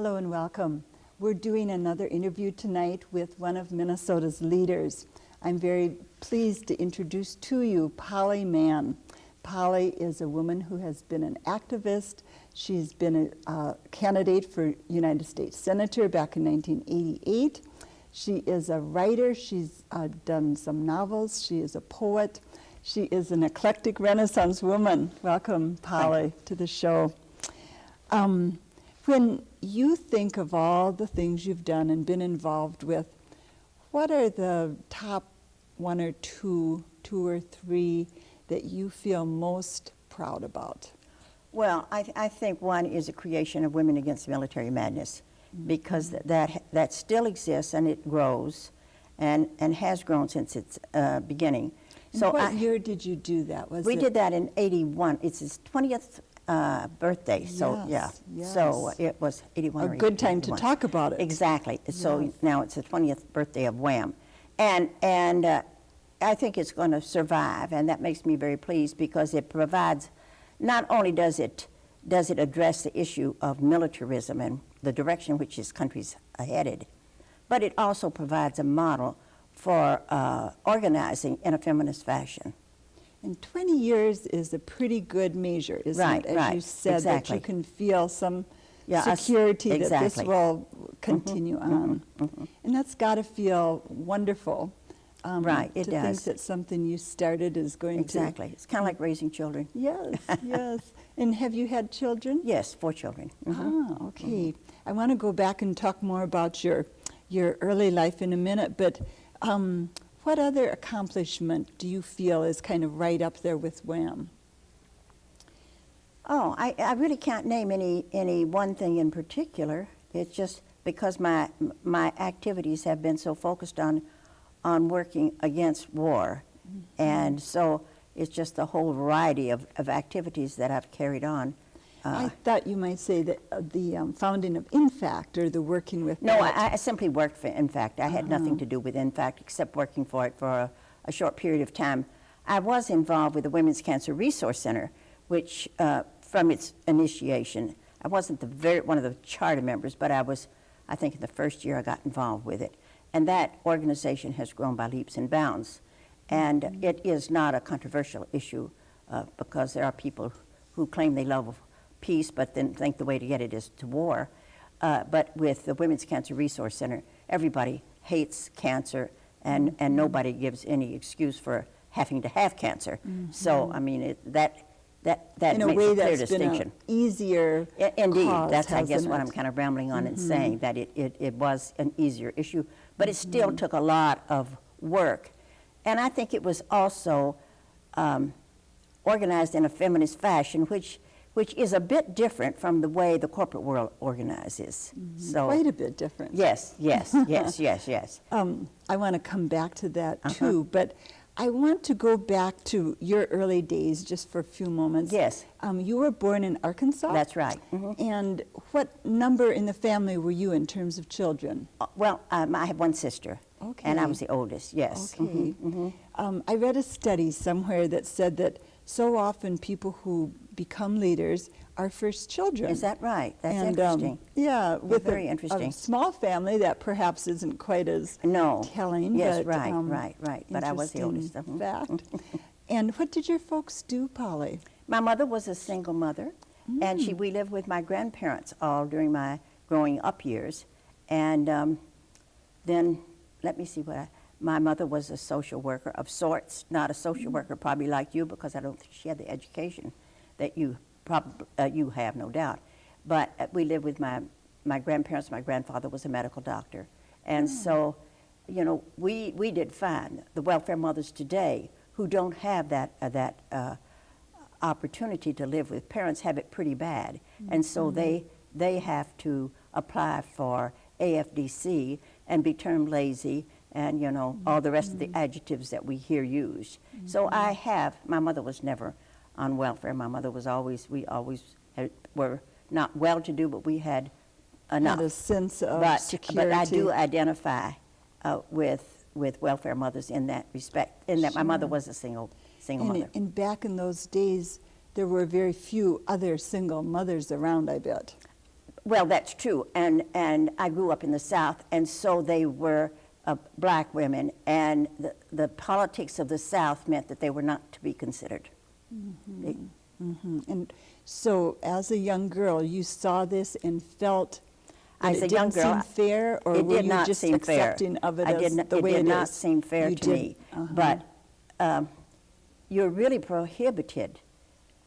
Hello and welcome. We're doing another interview tonight with one of Minnesota's leaders. I'm very pleased to introduce to you Polly Mann. Polly is a woman who has been an activist. She's been a candidate for United States Senator back in 1988. She is a writer. She's done some novels. She is a poet. She is an eclectic Renaissance woman. Welcome, Polly, to the show. When you think of all the things you've done and been involved with, what are the top one or two or three that you feel most proud about? Well, I think one is the creation of Women Against Military Madness, because that still exists and it grows and has grown since its beginning. And so what year did you do that? We did that in '81. It's his 20th birthday, so yes. So it was 81 a good time to talk about it. Exactly. So now it's the 20th birthday of Wham, and I think it's going to survive, and that makes me very pleased because it provides. Not only does it address the issue of militarism and the direction which this country's headed, but it also provides a model for organizing in a feminist fashion. And 20 years is a pretty good measure, isn't it? As you said, exactly. That you can feel some security that this will continue on. And that's got to feel wonderful. Right, it to does. think that something you started is going to... Exactly. It's kind of like raising children. Yes, yes. And have you had children? Yes, 4 children. Ah, okay. I want to go back and talk more about your early life in a minute, but what other accomplishment do you feel is kind of right up there with Wham? Oh, I really can't name any one thing in particular. It's just because my activities have been so focused on working against war. And so it's just a whole variety of activities that I've carried on. I thought you might say that the founding of InFact or the working with... No, I simply worked for InFact. I had nothing to do with InFact except working for it for a short period of time. I was involved with the Women's Cancer Resource Center, which from its initiation, I wasn't one of the charter members, but I think in the first year I got involved with it. And that organization has grown by leaps and bounds. And it is not a controversial issue because there are people who claim they love peace but then think the way to get it is to war. But with the Women's Cancer Resource Center, everybody hates cancer and nobody gives any excuse for having to have cancer. So, I mean, that in a makes way a clear that's distinction. Been an easier Indeed, cause, that's I guess what it? I'm kind of rambling on and saying, that it was an easier issue, but it still took a lot of work. And I think it was also organized in a feminist fashion, which is a bit different from the way the corporate world organizes. So quite a bit different. Yes. I want to come back to that too, but I want to go back to your early days just for a few moments. Yes. You were born in Arkansas? That's right. And what number in the family were you in terms of children? Well, I have one sister. Okay. And I was the oldest, yes. Okay. I read a study somewhere that said that so often people who become leaders are first children. Is that right? That's and, interesting. Yeah, with very interesting. A small family that perhaps isn't quite as telling. Yes, but, right. But I was the oldest. Fact. And what did your folks do, Polly? My mother was a single mother, and we lived with my grandparents all during my growing up years. And then, let me see my mother was a social worker of sorts, not a social worker probably like you, because I don't think she had the education that you have, no doubt. But we lived with my grandparents. My grandfather was a medical doctor. And so, you know, we did fine. The welfare mothers today who don't have that opportunity to live with parents have it pretty bad. And so they have to apply for AFDC and be termed lazy and, you know, all the rest of the adjectives that we hear used. So my mother was never on welfare. My mother was we always were not well-to-do, but we had enough. Had a sense of security. But I do identify with welfare mothers in that respect, in that my mother was a single mother. And back in those days, there were very few other single mothers around, I bet. Well, that's true, and I grew up in the South, and so they were black women, and the politics of the South meant that they were not to be considered. And so, as a young girl, you saw this and felt that As it a young didn't girl, seem fair, or it were did you not just seem fair. accepting of it I as did not, the way it it did not is? seem fair You to did. me. But you're really prohibited,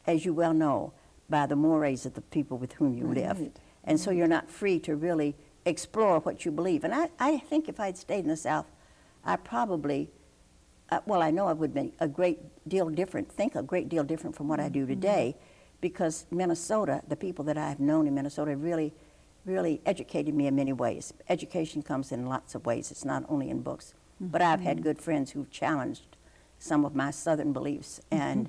as you well know, by the mores of the people with whom you live. Right, And so you're not free to really explore what you believe. And I think if I'd stayed in the South, I probably, well, I know I would be a great deal different, think a great deal different from what I do today, because Minnesota, the people that I've known in Minnesota really, really educated me in many ways. Education comes in lots of ways. It's not only in books. But I've had good friends who've challenged some of my Southern beliefs and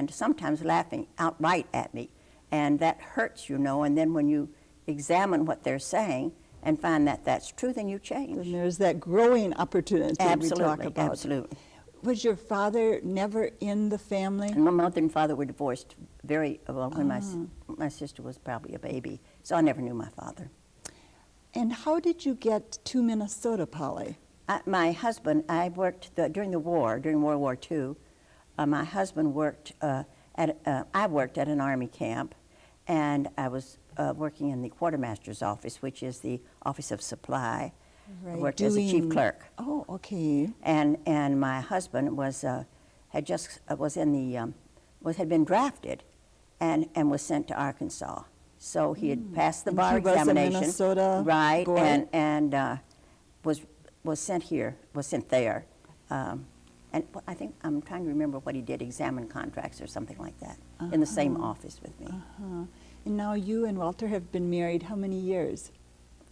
sometimes laughing outright at me. And that hurts, you know, and then when you examine what they're saying and find that that's true, then you change. And there's that growing opportunity we talk about. Absolutely. Was your father never in the family? And my mother and father were divorced very well when my sister was probably a baby, so I never knew my father. And how did you get to Minnesota, Polly? My husband, I worked during the war, during World War II. My husband worked I worked at an Army camp, and I was working in the quartermaster's office, which is the office of supply. Right, I worked as a chief clerk. Oh, okay. And my husband was had been drafted, and was sent to Arkansas. So he had passed the And bar he was a examination, Minnesota right? boy? And was sent there. And I think I'm trying to remember what he did, examine contracts or something like that, in the same office with me. And now you and Walter have been married how many years?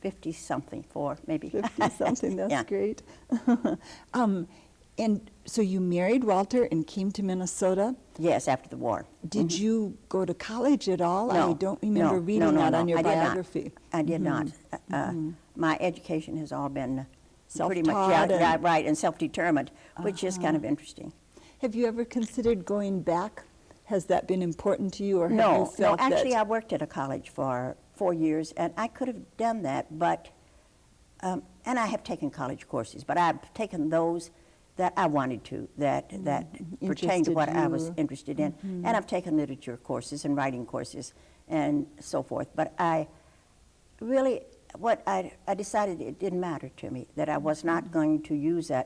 50-something, maybe. 50-something, that's Yeah. great. And so you married Walter and came to Minnesota. Yes, after the war. Did you go to college at all? No, I don't remember no, reading that on your I did not. biography. I did not. My education has all been pretty much Self-taught right, and self-determined, which is kind of interesting. Have you ever considered going back? Has that been important to you, or have you No, felt actually, that? I worked at a college for 4 years, and I could have done that, but, and I have taken college courses, but I've taken those that I wanted to, that pertained to what I was you. interested in. And I've taken literature courses and writing courses and so forth. But I really, I decided it didn't matter to me, that I was not going to use a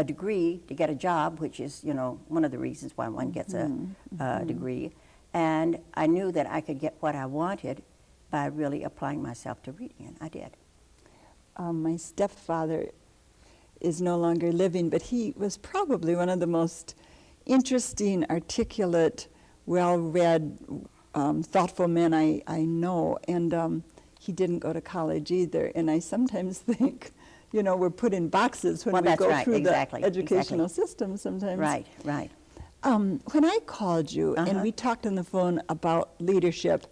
degree to get a job, which is, you know, one of the reasons why one gets a degree. And I knew that I could get what I wanted by really applying myself to reading, and I did. My stepfather is no longer living, but he was probably one of the most interesting, articulate, well-read, thoughtful men I know. And he didn't go to college either. And I sometimes think, you know, we're put in boxes when Well, we that's go right, through exactly, the educational exactly. system sometimes. Right, right. When I called you and we talked on the phone about leadership,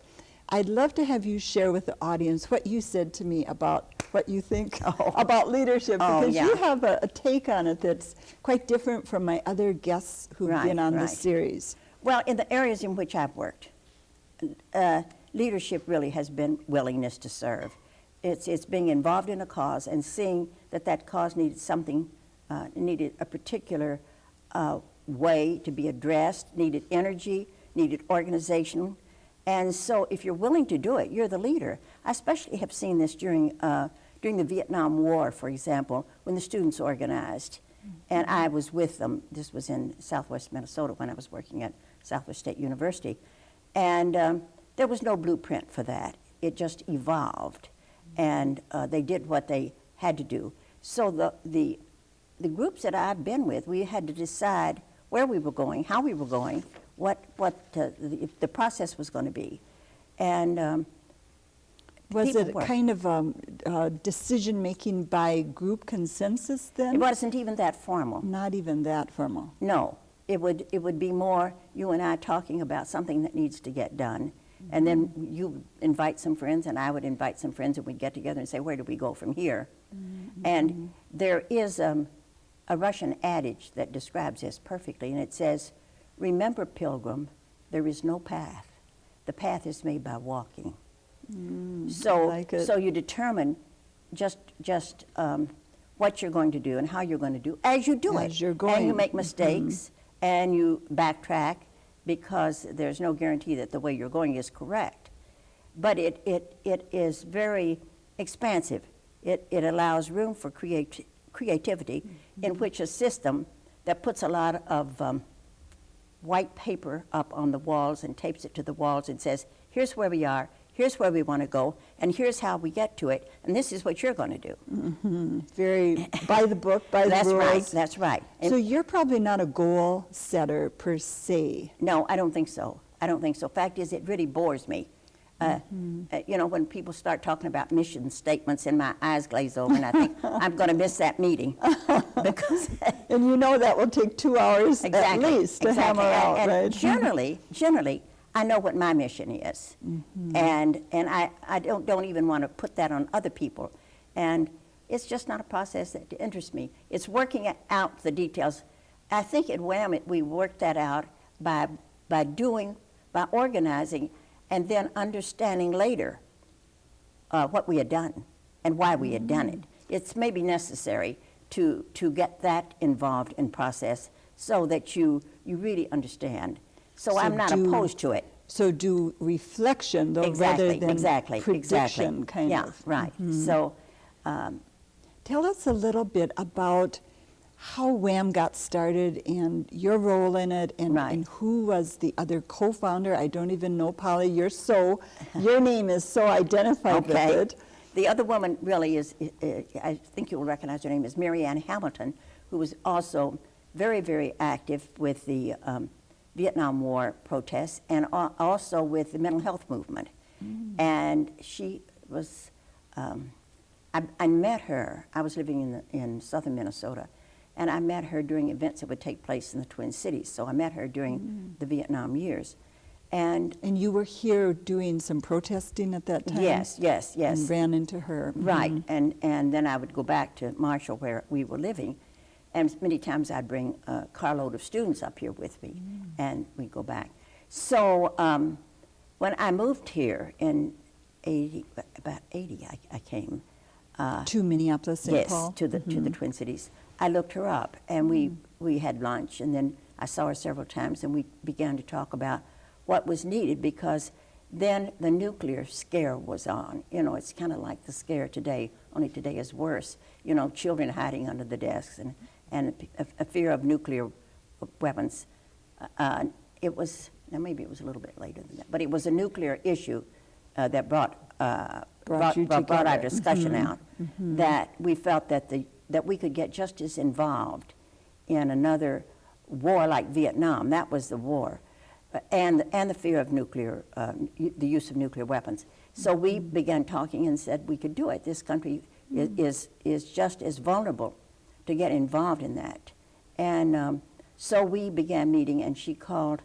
I'd love to have you share with the audience what you said to me about what you think about leadership, because you have a take on it that's quite different from my other guests who've been on this series. Well, in the areas in which I've worked, leadership really has been willingness to serve. It's being involved in a cause and seeing that cause needed something, needed a particular way to be addressed, needed energy, needed organization. And so if you're willing to do it, you're the leader. I especially have seen this during the Vietnam War, for example, when the students organized. And I was with them. This was in southwest Minnesota when I was working at Southwest State University. And there was no blueprint for that. It just evolved. And they did what they had to do. So the groups that I've been with, we had to decide where we were going, how we were going, what the process was going to be. And was it kind of decision-making by group consensus then? It wasn't even that formal. Not even that formal. No. It would be more you and I talking about something that needs to get done. And then you invite some friends, and I would invite some friends, and we'd get together and say, where do we go from here? And there is a Russian adage that describes this perfectly, and it says, remember, pilgrim, there is no path. The path is made by walking. So, like it. so you determine just what you're going to do and how you're going to do as you do it. As you're And going. you make mistakes and you backtrack because there's no guarantee that the way you're going is correct. But it is very expansive. It allows room for creativity in which a system that puts a lot of white paper up on the walls and tapes it to the walls and says, here's where we are, here's where we want to go, and here's how we get to it, and this is what you're going to do. Very by the book, by the rules. That's right. So you're probably not a goal setter per se. No, I don't think so. I don't think so. Fact is, it really bores me. You know, when people start talking about mission statements and my eyes glaze over and I think, I'm going to miss that meeting. Because And you know that will take 2 hours at least to hammer out, and right? Generally, I know what my mission is. And I don't even want to put that on other people. And it's just not a process that interests me. It's working out the details. I think at WAMIT we worked that out by organizing and then understanding later what we had done and why we had done it. It's maybe necessary to get that involved in process so that you really understand. So I'm not opposed to it. So do reflection, though, rather than prediction, kind yeah, of. right. So tell us a little bit about how WHAM got started and your role in it, and who was the other co-founder. I don't even know, Polly. Your name is so identified with it. The other woman really is, I think you will recognize her name, is Mary Ann Hamilton, who was also very, very active with the Vietnam War protests and also with the mental health movement. And she was, I met her, I was living in southern Minnesota, and I met her during events that would take place in the Twin Cities. So I met her during the Vietnam years. And you were here doing some protesting at that time? Yes. And ran into her. Right, and then I would go back to Marshall where we were living, and many times I'd bring a carload of students up here with me, and we'd go back. So when I moved here in about 80, I came. To Minneapolis, St. Paul? Yes, to the Twin Cities. I looked her up, and we had lunch, and then I saw her several times, and we began to talk about what was needed, because then the nuclear scare was on. You know, it's kind of like the scare today, only today is worse. You know, children hiding under the desks and a fear of nuclear weapons. It was, now maybe it was a little bit later than that, but it was a nuclear issue that brought our discussion out, that we felt that we could get just as involved in another war like Vietnam. That was the war. And the fear of nuclear, the use of nuclear weapons. So we began talking and said we could do it. This country is just as vulnerable to get involved in that. And so we began meeting, and she called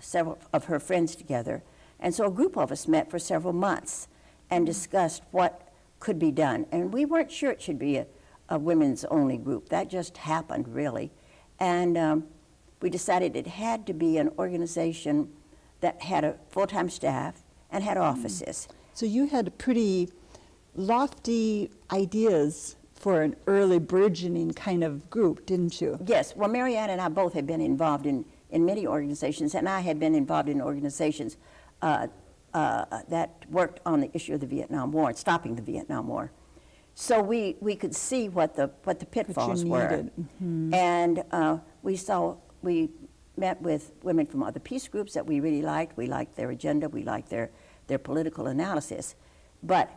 several of her friends together. And so a group of us met for several months and discussed what could be done. And we weren't sure it should be a women's only group. That just happened, really. And we decided it had to be an organization that had a full-time staff and had offices. So you had pretty lofty ideas for an early burgeoning kind of group, didn't you? Yes. Well, Mary Ann and I both have been involved in many organizations, and I had been involved in organizations that worked on the issue of the Vietnam War and stopping the Vietnam War. So we could see what the pitfalls were. And we met with women from other peace groups that we really liked. We liked their agenda. We liked their political analysis. But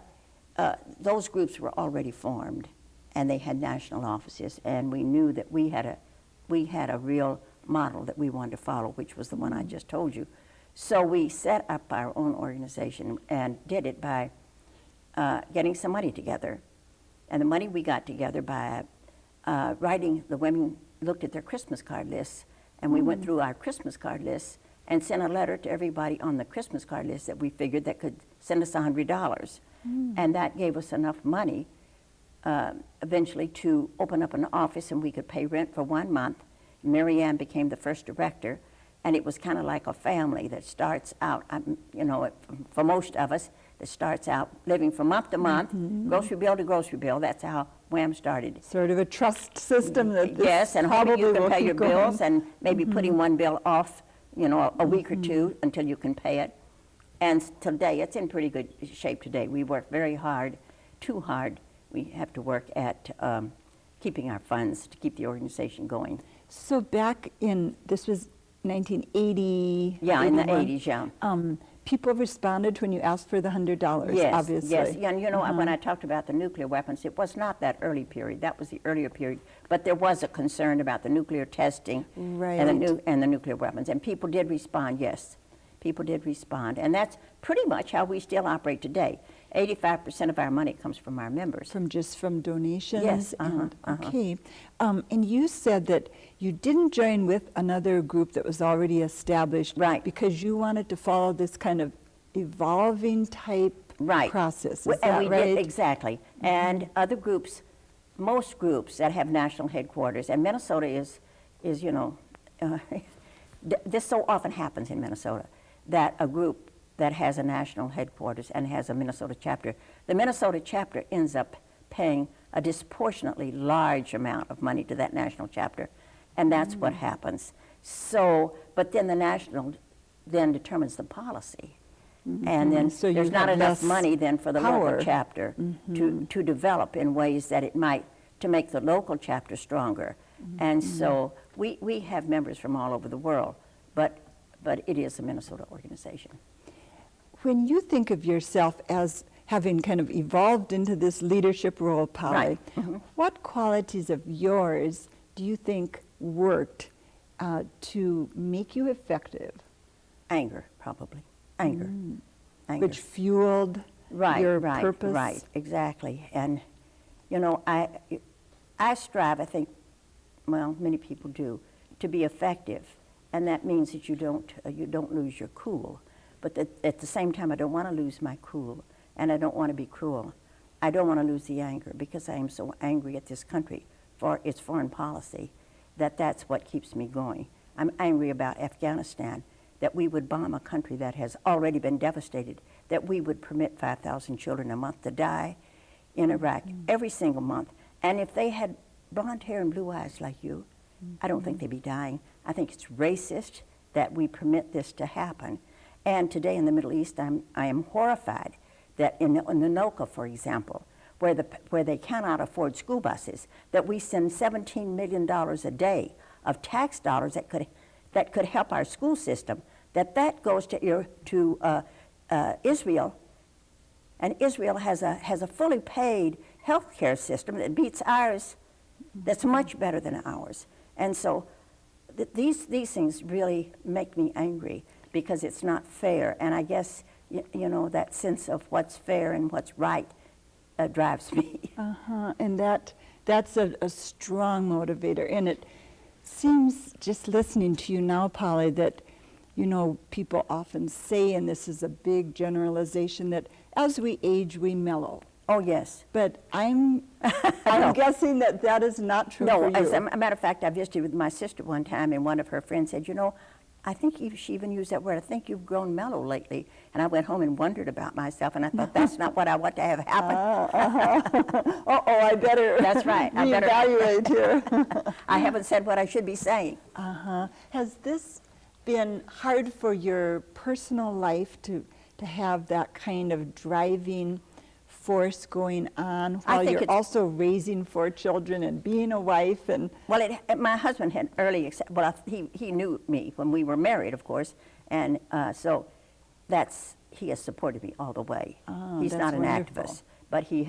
those groups were already formed, and they had national offices. And we knew that we had a real model that we wanted to follow, which was the one I just told you. So we set up our own organization and did it by getting some money together. And the money we got together by writing, the women looked at their Christmas card lists, and we went through our Christmas card lists and sent a letter to everybody on the Christmas card list that we figured that could send us $100. And that gave us enough money eventually to open up an office, and we could pay rent for 1 month. Mary Ann became the first director, and it was kind of like a family that starts out, you know, for most of us, that starts out living from month to month, grocery bill to grocery bill. That's how Wham started. Sort of a trust system that this Yes, and probably hoping you can will pay keep your going. bills and maybe putting one bill off, you know, a week or two until you can pay it. And today, it's in pretty good shape today. We work very hard, too hard. We have to work at keeping our funds to keep the organization going. So back in, this was 1980? Yeah, in the 81, 80s, yeah. People responded when you asked for the $100, Yes, obviously. yes. Yeah, and you know, when I talked about the nuclear weapons, it was not that early period. That was the earlier period. But there was a concern about the nuclear testing Right. and the nuclear weapons. And people did respond, yes. People did respond. And that's pretty much how we still operate today. 85% of our money comes from our members. From donations? Yes, And, okay. And you said that you didn't join with another group that was already established. Right. Because you wanted to follow this kind of evolving type Right. process. Is And that we right? did, exactly. And other groups, most groups that have national headquarters, and Minnesota is you know, this so often happens in Minnesota, that a group that has a national headquarters and has a Minnesota chapter, the Minnesota chapter ends up paying a disproportionately large amount of money to that national chapter, and that's what happens. So, but then the national then determines the policy. And then So you there's not have enough less money then for the power. local chapter to develop in ways that it might, to make the local chapter stronger. And so we have members from all over the world, but it is a Minnesota organization. When you think of yourself as having kind of evolved into this leadership role, Polly, Right. what qualities of yours do you think worked to make you effective? Anger, probably. Anger. Anger. Which fueled your purpose? Right, exactly. And, you know, I strive, I think, well, many people do, to be effective. And that means that you don't lose your cool. But at the same time, I don't want to lose my cool, and I don't want to be cruel. I don't want to lose the anger, because I am so angry at this country for its foreign policy that that's what keeps me going. I'm angry about Afghanistan, that we would bomb a country that has already been devastated, that we would permit 5,000 children a month to die in Iraq every single month. And if they had blonde hair and blue eyes like you, I don't think they'd be dying. I think it's racist that we permit this to happen. And today in the Middle East, I am horrified that in the NOCA, for example, where they cannot afford school buses, that we send $17 million a day of tax dollars that could help our school system, that goes to Israel, and Israel has a fully paid health care system that beats ours, that's much better than ours. And so these things really make me angry, because it's not fair. And I guess, you know, that sense of what's fair and what's right drives me. And that's a strong motivator. And it seems, just listening to you now, Polly, that, you know, people often say, and this is a big generalization, that as we age, we mellow. Oh, yes. But I'm guessing that is not true No, for you. as a matter of fact, I visited with my sister one time, and one of her friends said, you know, I think she even used that word, I think you've grown mellow lately. And I went home and wondered about myself, and I thought, that's not what I want to have happen. I better That's right. I better reevaluate here. I haven't said what I should be saying. Has this been hard for your personal life to have that kind of driving force going on while you're also raising 4 children and being a wife? And well, my husband had early he knew me when we were married, of course, and so he has supported me all the way. He's not an activist, but he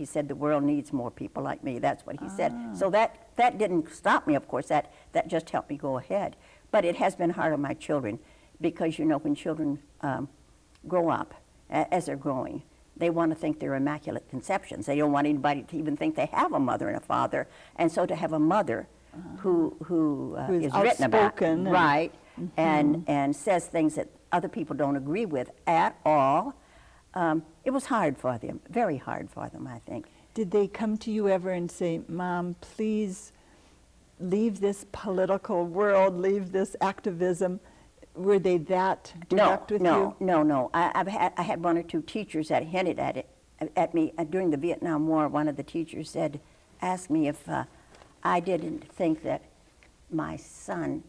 said the world needs more people like me. That's what he said. So that didn't stop me, of course. That just helped me go ahead. But it has been hard on my children, because, you know, when children grow up, as they're growing, they want to think they're immaculate conceptions. They don't want anybody to even think they have a mother and a father. And so to have a mother who is written about, right, and says things that other people don't agree with at all, it was hard for them, very hard for them, I think. Did they come to you ever and say, Mom, please leave this political world, leave this activism? were they that direct with you? No. I had one or two teachers that hinted at me during the Vietnam War. One of the teachers asked me if I didn't think that my son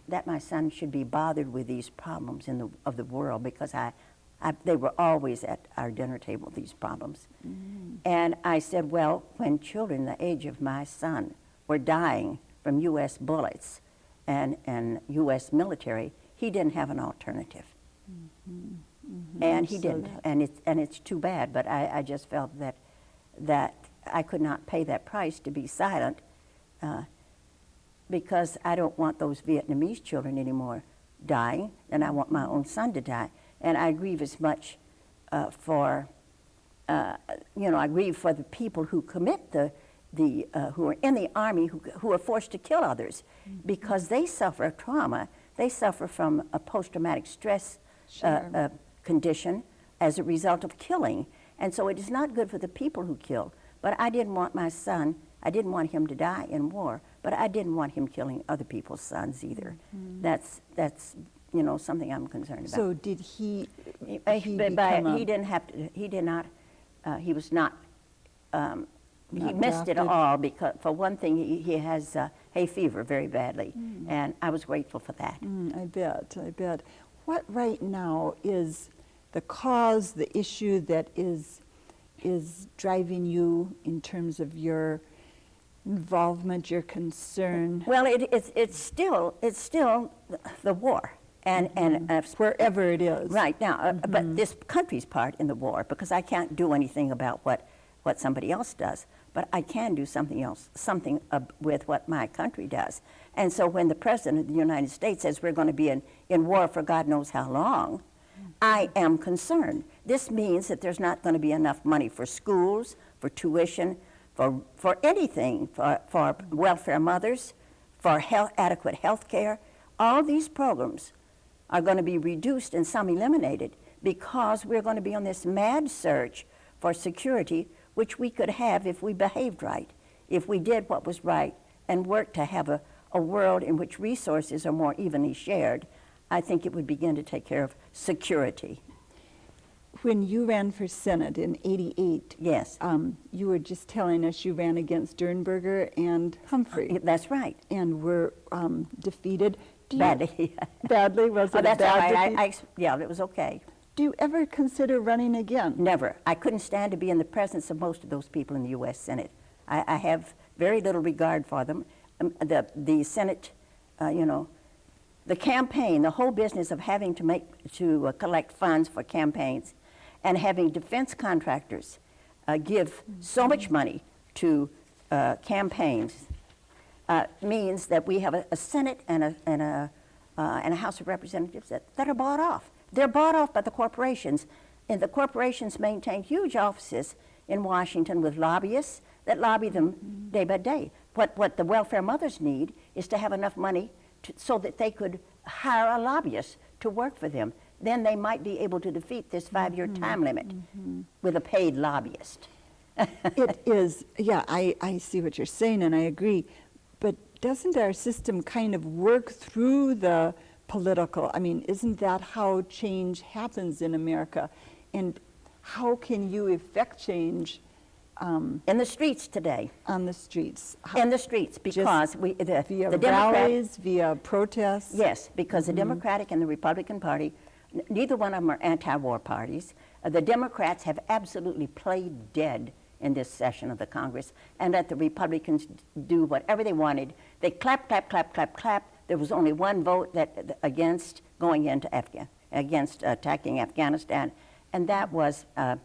that my son should be bothered with these problems of the world, because they were always at our dinner table, these problems. And I said, well, when children the age of my son were dying from U.S. bullets and U.S. military, he didn't have an alternative. And he didn't, and it's too bad, but I just felt that I could not pay that price to be silent, because I don't want those Vietnamese children anymore dying, and I want my own son to die. And I grieve as much I grieve for the people who commit who are in the Army, who are forced to kill others, because they suffer trauma. They suffer from a post-traumatic stress condition as a result of killing. And so it is not good for the people who kill. But I didn't want my son, I didn't want him to die in war, but I didn't want him killing other people's sons either. That's something I'm concerned about. So did he He was not, he missed it drafted? all, because for one thing, he has hay fever very badly, and I was grateful for that. I bet. What right now is the cause, the issue that is driving you in terms of your involvement, your concern? Well, it's still the war, and wherever it is. right now. But this country's part in the war, because I can't do anything about what somebody else does, but I can do something with what my country does. And so when the President of the United States says we're going to be in war for God knows how long, I am concerned. This means that there's not going to be enough money for schools, for tuition, for anything, for welfare mothers, for adequate health care. All these programs are going to be reduced and some eliminated, because we're going to be on this mad search for security, which we could have if we behaved right, if we did what was right and worked to have a world in which resources are more evenly shared. I think it would begin to take care of security. When you ran for Senate in '88, Yes. You were just telling us you ran against Sternberger and Humphrey. That's right. And were defeated. Badly. Badly? Was it Oh, a that's all bad right. defeat? Yeah, it was okay. Do you ever consider running again? Never. I couldn't stand to be in the presence of most of those people in the U.S. Senate. I have very little regard for them. The Senate, the campaign, the whole business of having to collect funds for campaigns, and having defense contractors give so much money to campaigns means that we have a Senate and a House of Representatives that are bought off. They're bought off by the corporations, and the corporations maintain huge offices in Washington with lobbyists that lobby them day by day. What the welfare mothers need is to have enough money so that they could hire a lobbyist to work for them. Then they might be able to defeat this 5-year time limit with a paid lobbyist. It is, yeah, I see what you're saying, and I agree. But doesn't our system kind of work through the political? I mean, isn't that how change happens in America? And how can you effect change In the streets today. on the streets? In the streets, because Via the rallies, via protests? Yes, because the Democratic and the Republican Party, neither one of them are anti-war parties. The Democrats have absolutely played dead in this session of the Congress, and let the Republicans do whatever they wanted. They clap, clap, clap, clap, clap. There was only one vote against going into against attacking Afghanistan, and that was a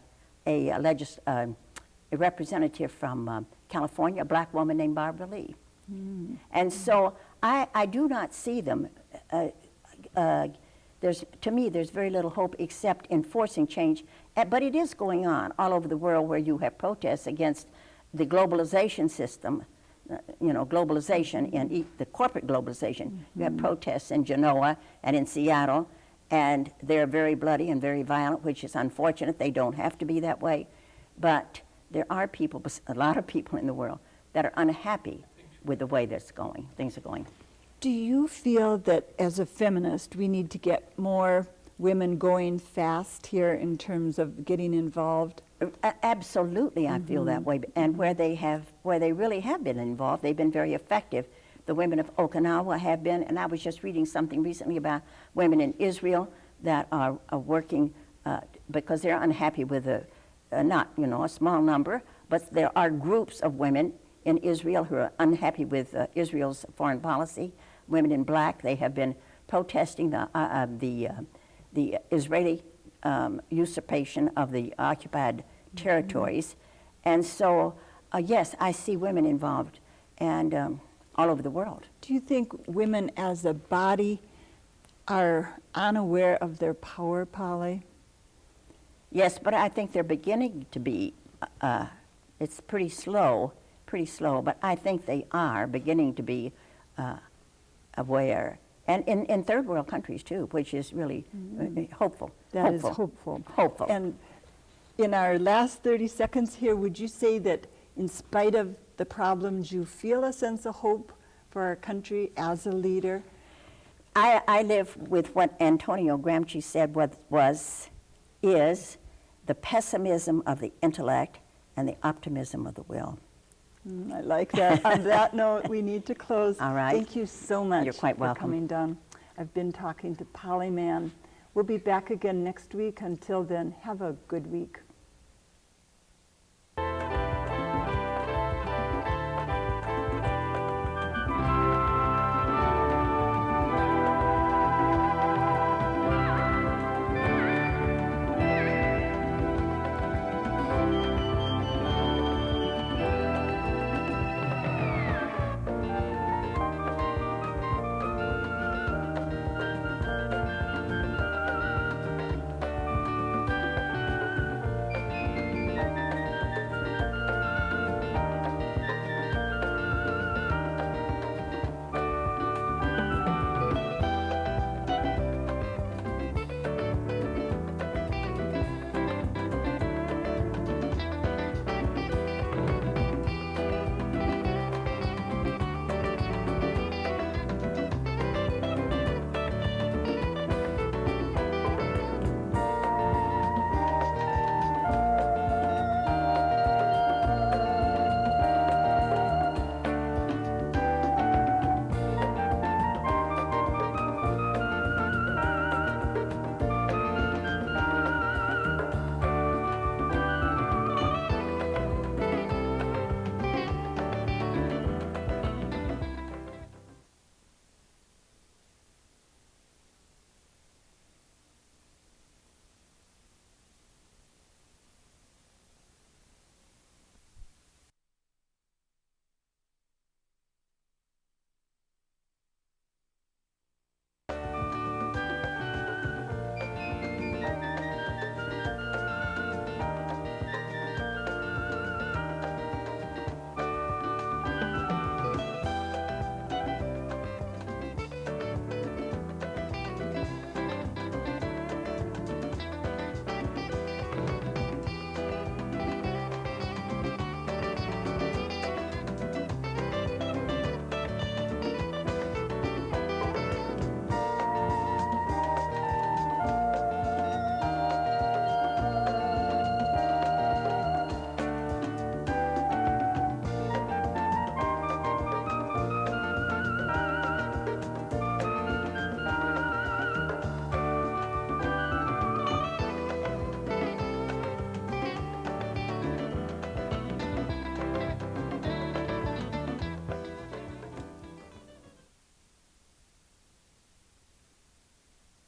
representative from California, a black woman named Barbara Lee. And so I do not see them. To me, there's very little hope except in forcing change. But it is going on all over the world, where you have protests against the globalization system, globalization, and the corporate globalization. You have protests in Genoa and in Seattle, and they're very bloody and very violent, which is unfortunate. They don't have to be that way. But there are people, a lot of people in the world, that are unhappy with the way things are going. Do you feel that as a feminist, we need to get more women going fast here in terms of getting involved? Absolutely, I feel that way. And where they really have been involved, they've been very effective. The women of Okinawa have been, and I was just reading something recently about women in Israel that are working because they're unhappy with not a small number, but there are groups of women in Israel who are unhappy with Israel's foreign policy. Women in black, they have been protesting the Israeli usurpation of the occupied territories. And so, yes, I see women involved and all over the world. Do you think women as a body are unaware of their power, Polly? Yes, but I think they're beginning to be. It's pretty slow, but I think they are beginning to be aware. And in third world countries too, which is really hopeful. That is hopeful. Hopeful. And in our last 30 seconds here, would you say that in spite of the problems, you feel a sense of hope for our country as a leader? I live with what Antonio Gramsci said is the pessimism of the intellect and the optimism of the will. I like that. On that note, we need to close. All right. Thank you so much You're quite for welcome. coming down. I've been talking to Polly Mann. We'll be back again next week. Until then, have a good week.